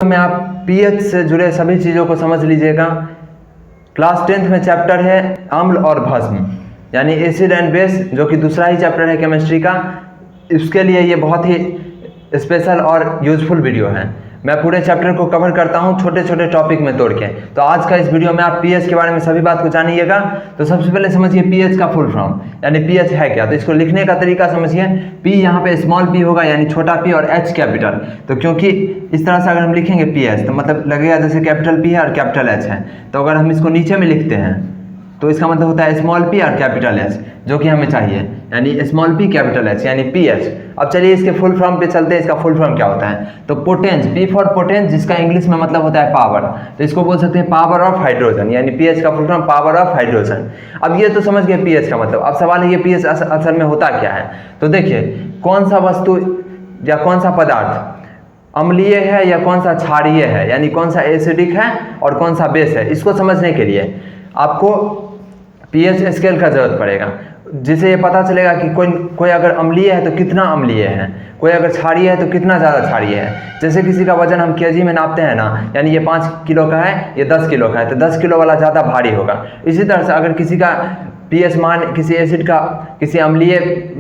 में आप पीएच से जुड़े सभी चीज़ों को समझ लीजिएगा। क्लास 10th में चैप्टर है अम्ल और भस्म, यानी एसिड एंड बेस, जो कि दूसरा ही चैप्टर है केमिस्ट्री का। इसके लिए ये बहुत ही स्पेशल और यूजफुल वीडियो है। मैं पूरे चैप्टर को कवर करता हूँ छोटे छोटे टॉपिक में तोड़ के। तो आज का इस वीडियो में आप पीएच के बारे में सभी बात को जानिएगा। तो सबसे पहले समझिए पीएच का फुल फॉर्म, यानी पीएच है क्या। तो इसको लिखने का तरीका समझिए। पी यहाँ पे स्मॉल पी होगा, यानी छोटा पी, और एच कैपिटल। तो क्योंकि इस तरह से अगर हम लिखेंगे पीएच तो मतलब लगेगा जैसे कैपिटल पी है और कैपिटल एच है। तो अगर हम इसको नीचे में लिखते हैं तो इसका मतलब होता है स्मॉल पी और कैपिटल एच, जो कि हमें चाहिए, यानी स्मॉल पी कैपिटल एच यानी पीएच। अब चलिए इसके फुल फॉर्म पे चलते हैं। इसका फुल फॉर्म क्या होता है? तो पोटेंस, पी फॉर पोटेंस, जिसका इंग्लिश में मतलब होता है पावर। तो इसको बोल सकते हैं पावर ऑफ हाइड्रोजन, यानी पीएच का full form power of hydrogen. अब ये तो समझ गए पीएच का मतलब। अब सवाल है ये पीएच असल में होता क्या है। तो देखिए, कौन सा वस्तु या कौन सा पदार्थ अम्लीय है या कौन सा क्षारीय है, यानी कौन सा एसिडिक है और कौन सा बेस है, इसको समझने के लिए आपको पीएच स्केल का जरूरत पड़ेगा, जिससे ये पता चलेगा कि कोई अगर अम्लीय है तो कितना अम्लीय है, कोई अगर क्षारीय है तो कितना ज़्यादा क्षारीय है। जैसे किसी का वजन हम केजी में नापते हैं ना, यानी ये 5 किलो का है, ये 10 किलो का है, तो 10 किलो वाला ज़्यादा भारी होगा। इसी तरह से अगर किसी का पीएच मान, किसी एसिड का, किसी अम्लीय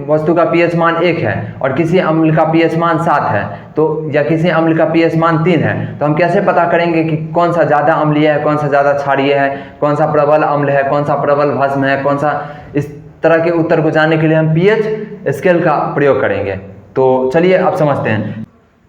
वस्तु का पीएच मान 1 है और किसी अम्ल का पीएच मान 7 है, तो या किसी अम्ल का पीएच मान 3 है, तो हम कैसे पता करेंगे कि कौन सा ज़्यादा अम्लीय है, कौन सा ज़्यादा क्षारीय है, कौन सा प्रबल अम्ल है, कौन सा प्रबल भस्म है, कौन सा। इस तरह के उत्तर को जानने के लिए हम पीएच स्केल का प्रयोग करेंगे। तो चलिए अब समझते हैं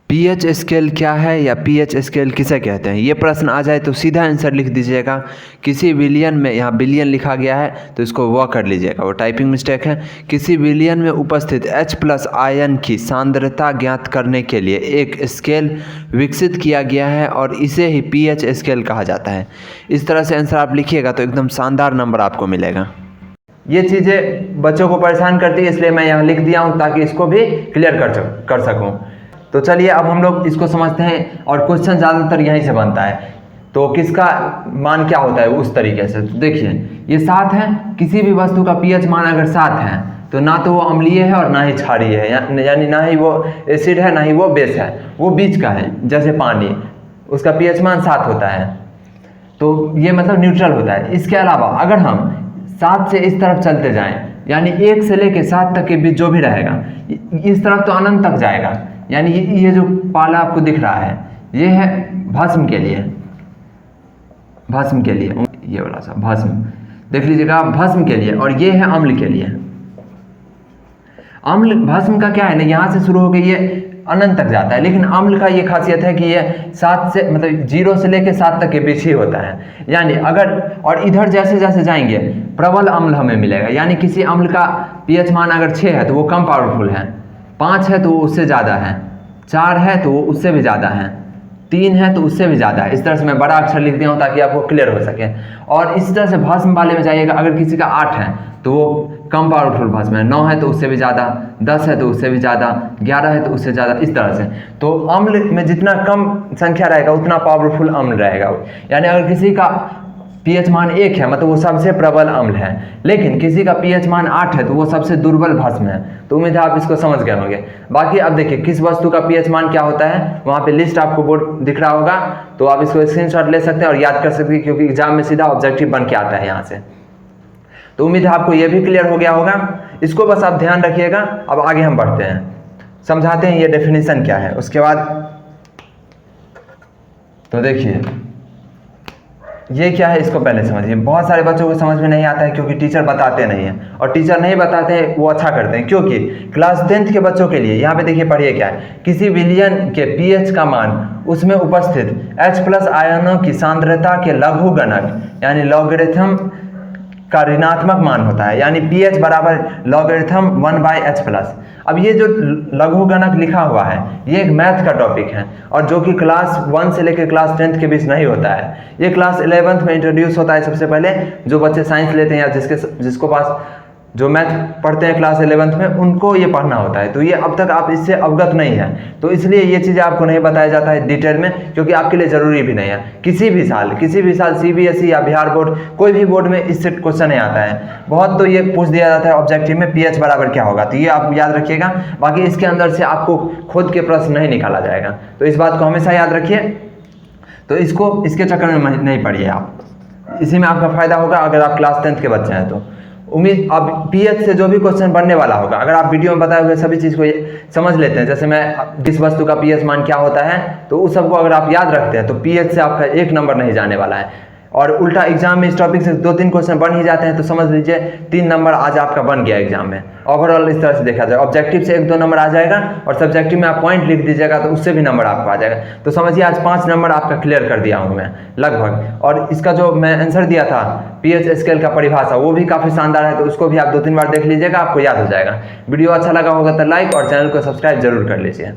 पीएच स्केल क्या है या पीएच स्केल किसे कहते हैं। ये प्रश्न आ जाए तो सीधा आंसर लिख दीजिएगा। किसी विलियन में, यहाँ बिलियन लिखा गया है तो इसको वह कर लीजिएगा, वो टाइपिंग मिस्टेक है। किसी विलियन में उपस्थित H+ आयन की सांद्रता ज्ञात करने के लिए एक स्केल विकसित किया गया है और इसे ही पीएच स्केल कहा जाता है। इस तरह से आंसर आप लिखिएगा तो एकदम शानदार नंबर आपको मिलेगा। ये चीज़ें बच्चों को परेशान करती है, इसलिए मैं यहाँ लिख दिया हूँ ताकि इसको भी क्लियर कर सकूँ। तो चलिए अब हम लोग इसको समझते हैं, और क्वेश्चन ज़्यादातर यहीं से बनता है। तो किसका मान क्या होता है उस तरीके से। तो देखिए, ये 7 है। किसी भी वस्तु का पीएच मान अगर 7 है तो ना तो वो अम्लीय है और ना ही क्षारीय है, यानी ना ही वो एसिड है ना ही वो बेस है, वो बीच का है। जैसे पानी, उसका पीएच मान 7 होता है, तो ये मतलब न्यूट्रल होता है। इसके अलावा अगर हम 7 से इस तरफ चलते जाएं, यानी 1 से लेकर 7 तक के बीच जो भी रहेगा, इस तरफ तो अनंत तक जाएगा। यानी ये जो पाला आपको दिख रहा है, ये है भस्म के लिए, भस्म के लिए, ये वाला सा भस्म देख लीजिएगा, भस्म के लिए। और ये है अम्ल के लिए। अम्ल भस्म का क्या है ना, यहाँ से शुरू होकर ये अनंत तक जाता है, लेकिन अम्ल का ये खासियत है कि ये 7 से मतलब 0 से लेकर 7 तक के बीच ही होता है। यानी अगर, और इधर जैसे जैसे जाएंगे प्रबल अम्ल हमें मिलेगा। यानी किसी अम्ल का पीएच मान अगर 6 है तो वो कम पावरफुल है, 5 है तो वो उससे ज़्यादा है, 4 है तो वो उससे भी ज़्यादा है, 3 है तो उससे भी ज़्यादा है। इस तरह से मैं बड़ा अक्षर लिख दिया हूँ ताकि आपको क्लियर हो सके। और इसी तरह से भस्म वाले में जाइएगा, अगर किसी का 8 है तो वो कम पावरफुल भस्म है, 9 है तो उससे भी ज़्यादा, 10 है तो उससे भी ज़्यादा, 11 है तो उससे ज़्यादा, इस तरह से। तो अम्ल में जितना कम संख्या रहेगा उतना पावरफुल अम्ल रहेगा। यानी अगर किसी का पीएच मान 1 है मतलब वो सबसे प्रबल अम्ल है, लेकिन किसी का पीएच मान 8 है तो वो सबसे दुर्बल भस्म है। तो उम्मीद है आप इसको समझ गए होंगे। बाकी अब देखिए किस वस्तु का पीएच मान क्या होता है, वहाँ पे लिस्ट आपको बोर्ड दिख रहा होगा, तो आप इसको स्क्रीनशॉट ले सकते हैं और याद कर सकते हैं, क्योंकि एग्जाम में सीधा ऑब्जेक्टिव बन के आता है यहाँ से। तो उम्मीद है आपको ये भी क्लियर हो गया होगा। इसको बस आप ध्यान रखिएगा। अब आगे हम बढ़ते हैं, समझाते हैं ये डेफिनेशन क्या है उसके बाद। तो देखिए ये क्या है, इसको पहले समझिए। बहुत सारे बच्चों को समझ में नहीं आता है क्योंकि टीचर बताते नहीं हैं, और टीचर नहीं बताते हैं वो अच्छा करते हैं, क्योंकि क्लास 10th के बच्चों के लिए यहाँ पे देखिए, पढ़िए क्या है। किसी विलियन के पीएच का मान उसमें उपस्थित H+ आयनों की सांद्रता के लघुगणक यानी लॉगरिथम का ऋणात्मक मान होता है, यानी पीएच बराबर लॉगरिथम 1/H+। अब ये जो लघुगणक लिखा हुआ है ये एक मैथ का टॉपिक है, और जो कि क्लास 1 से लेकर क्लास 10th के बीच नहीं होता है। ये क्लास 11th में इंट्रोड्यूस होता है सबसे पहले। जो बच्चे साइंस लेते हैं या जिसको पास जो मैथ पढ़ते हैं क्लास 11th में, उनको ये पढ़ना होता है। तो ये अब तक आप इससे अवगत नहीं है, तो इसलिए ये चीज़ें आपको नहीं बताया जाता है डिटेल में, क्योंकि आपके लिए ज़रूरी भी नहीं है। किसी भी साल सीबीएसई या बिहार बोर्ड, कोई भी बोर्ड में इससे क्वेश्चन नहीं आता है। बहुत तो ये पूछ दिया जाता है ऑब्जेक्टिव में पीएच बराबर क्या होगा, तो ये आप याद रखिएगा। बाकी इसके अंदर से आपको खुद के प्रश्न नहीं निकाला जाएगा, तो इस बात को हमेशा याद रखिए। तो इसको इसके चक्कर में नहीं पड़िए आप, इसी में आपका फ़ायदा होगा अगर आप क्लास 10th के बच्चे हैं तो। उम्मीद अब पीएच से जो भी क्वेश्चन बनने वाला होगा, अगर आप वीडियो में बताए हुए सभी चीज़ को समझ लेते हैं, जैसे मैं जिस वस्तु का पीएच मान क्या होता है, तो उस सबको अगर आप याद रखते हैं तो पीएच से आपका 1 नंबर नहीं जाने वाला है। और उल्टा एग्जाम में इस टॉपिक से 2-3 क्वेश्चन बन ही जाते हैं तो समझ लीजिए 3 नंबर आज आपका बन गया एग्जाम में। ओवरऑल इस तरह से देखा जाए, ऑब्जेक्टिव से 1-2 नंबर आ जाएगा और सब्जेक्टिव में आप पॉइंट लिख दीजिएगा तो उससे भी नंबर आपको आ जाएगा। तो समझिए आज 5 नंबर आपका क्लियर कर दिया हूँ मैं लगभग। और इसका जो मैं आंसर दिया था पीएच स्केल का परिभाषा, वो भी काफ़ी शानदार है, तो उसको भी आप 2-3 बार देख लीजिएगा, आपको याद हो जाएगा। वीडियो अच्छा लगा होगा तो लाइक और चैनल को सब्सक्राइब जरूर कर लीजिए।